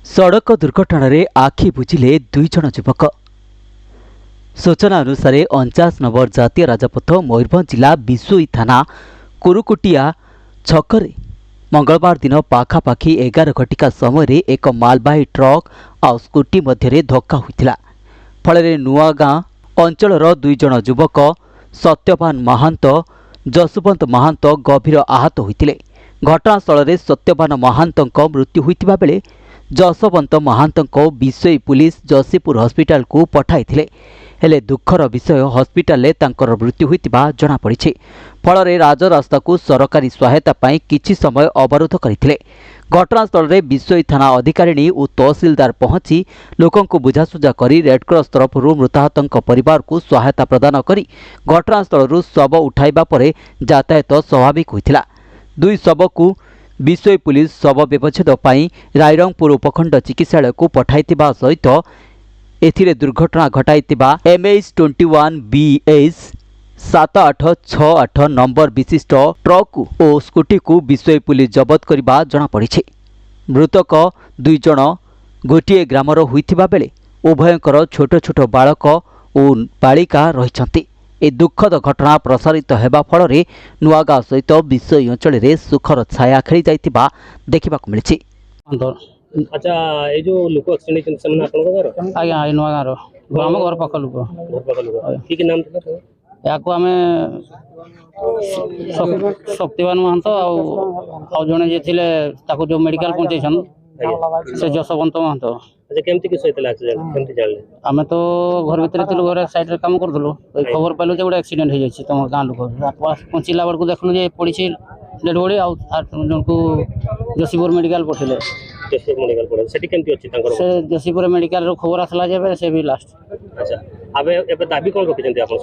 सड़क दुर्घटन आखि बुझिले दुई जन युवक। सूचना अनुसार 49 नंबर जातीय राजपथ मयूरभंज जिला बिशोई थाना कुरुकुटिया छकरे मंगलवार दिन पाखापाखि 11 घटिका समय एक मालबाही ट्रक आ स्कूटी मध्य धक्का होता फल नुआगाँ अंचल दुई जन युवक सत्यवान महांत जसवंत महांत गभीर आहत होते। घटनास्थल में सत्यवान महांत मृत्यु होता बेले जसवंत महांत विषय पुलिस जसीपुर हॉस्पिटल को पठाई हेले दुखर विषय हॉस्पिटल में तांकर मृत्यु होता जनापड़ी। फल राजरास्ता को सरकारी सहायता पाई किछि समय अवरोध करते। घटनास्थल में विषय थाना अधिकारिणी और तहसीलदार पहुंची लोकों को बुझासुझा कर रेडक्रॉस तरफ मृताहत परिवार को सहायता प्रदान कर घटनास्थल शव उठाइबा परे यातायात स्वाभाविक होता। दुई शव को विषय पुलिस शव व्यवच्छेद पाई रायरंगपुर उपखंड चिकित्सालय को पठाई सहित एथिरे दुर्घटना घटाई MH21 BS 7868 नंबर विशिष्ट ट्रक और स्कूटी को विषय पुलिस जबत करने जनापड़ी। मृतक दुई जन गोटे ग्रामर होइथिबा बेले उभयंकर छोट छोट बालक और बालिका रहिछन्ति। ए दुखद घटना प्रसारित हेबा फल नुआगाँ सहित विषय अंचल में सुखर छाया खेली जाइतिबा देखिबाकु मिलिछि। अच्छा ये जो लोक एक्सीडेंट से घर आज्ञा आई नुआ गाँव आम घर पाख लोक कि नाम या शक्तिवान महंत जड़े जे थे जो मेडिकल पहुंचन से जसवंत महंत। अच्छा केमती किस होइतला एक्सीडेंट केमती जानले? आमे तो घर भीतर थिलु घर साइड रे काम करथुलु खबर पाइलु जे गोटे एक्सीडेंट हो जाइछि तुम गाँ लोक पास पहुंचला बेलू देखलु जे पड़ी डेड बॉडी आ जन को जसीपुर मेडिकल पठेले जसीपुर मेडिकल पड़े सेठी केमती अछि तांकर से जसीपुर मेडिकल रो खबर आसला जे से भी लास्ट। अच्छा अबे एबे दाबी कोन रखिसंती आपन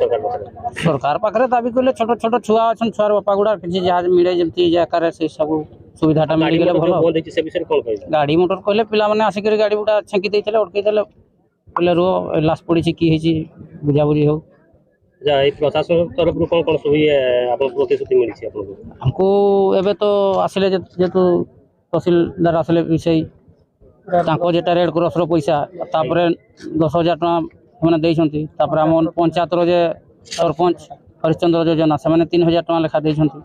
सरकार पाखरे दाबी करले छोट छोट छुआ अछन छुआर बापा गुडा किछि जहाज मिले जेमती जाकर से सब सुविधाटा मिल गेले भलो बंद अछि से विषय कोन कहै गाड़ी मोटर कहले पिला माने आसी कर गाड़ी गुडा छेकी दैथले अटकै देले कहले रो लाश पड़ी छी की हेछि बुझा बुझी हो। जा ए प्रशासन तरफ रो कोन सुबि आपन प्रतिश्रुति मिली छी आपन हमको एबे तो आसिले जेतु तहसीलदार आसिले विषय तांको जेटा रेड क्रॉस रो पैसा तापरे 10,000 टका माने दैछंती तापरे हम पंचायत रो जे सरपंच हरिश्चंद्र योजना से माने 3,000 टका लेखा दैछंती।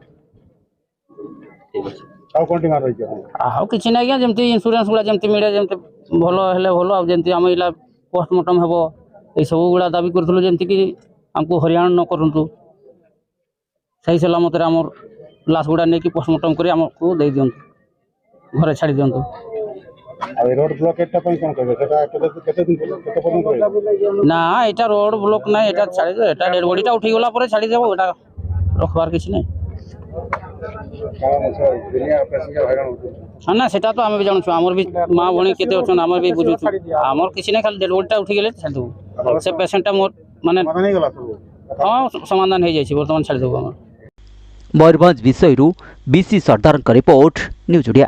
ठीक अछि आउ कोन टिमा रहि छै आउ किछि नै गया जेमती इंश्योरेंस गुडा जेमती मिले जेमती भलो हेले भलो आ जेमती हम इला पोस्टमार्टम हेबो ए सब गुडा दाबी करथुलो जेमती कि हमको हरियाणा न करंतु सही सलामत रे हमर लाश गुडा नै कि पोस्टमार्टम करी हमको दे दियंतु घरे छाड़ी दियंतु। आ रोड ब्लॉक एटा पई कोन कहबे सेटा केते दिन केते पर्यंत रहै ना एटा रोड ब्लॉक नै एटा छाड़ी दे एटा डेड बॉडीटा उठी गेला परे छाड़ी देबो एटा रखबार किछि नै कारण से दुनिया पैसेंजर हैरान होते। हां ना सेटा तो हम भी जानछु हमर भी मां भणी केते अछन हमर भी बुझु हमर किछि नै खाली डेड बॉडीटा उठी गेले छाड़ी देबो से पेशेंटटा मोर माने समाधान नै गला सब हां समाधान हो जाय छै वर्तमान छाड़ी देबो हमर। मयूरभंज विषय बीसी सरदार रिपोर्ट न्यूज ओडिया।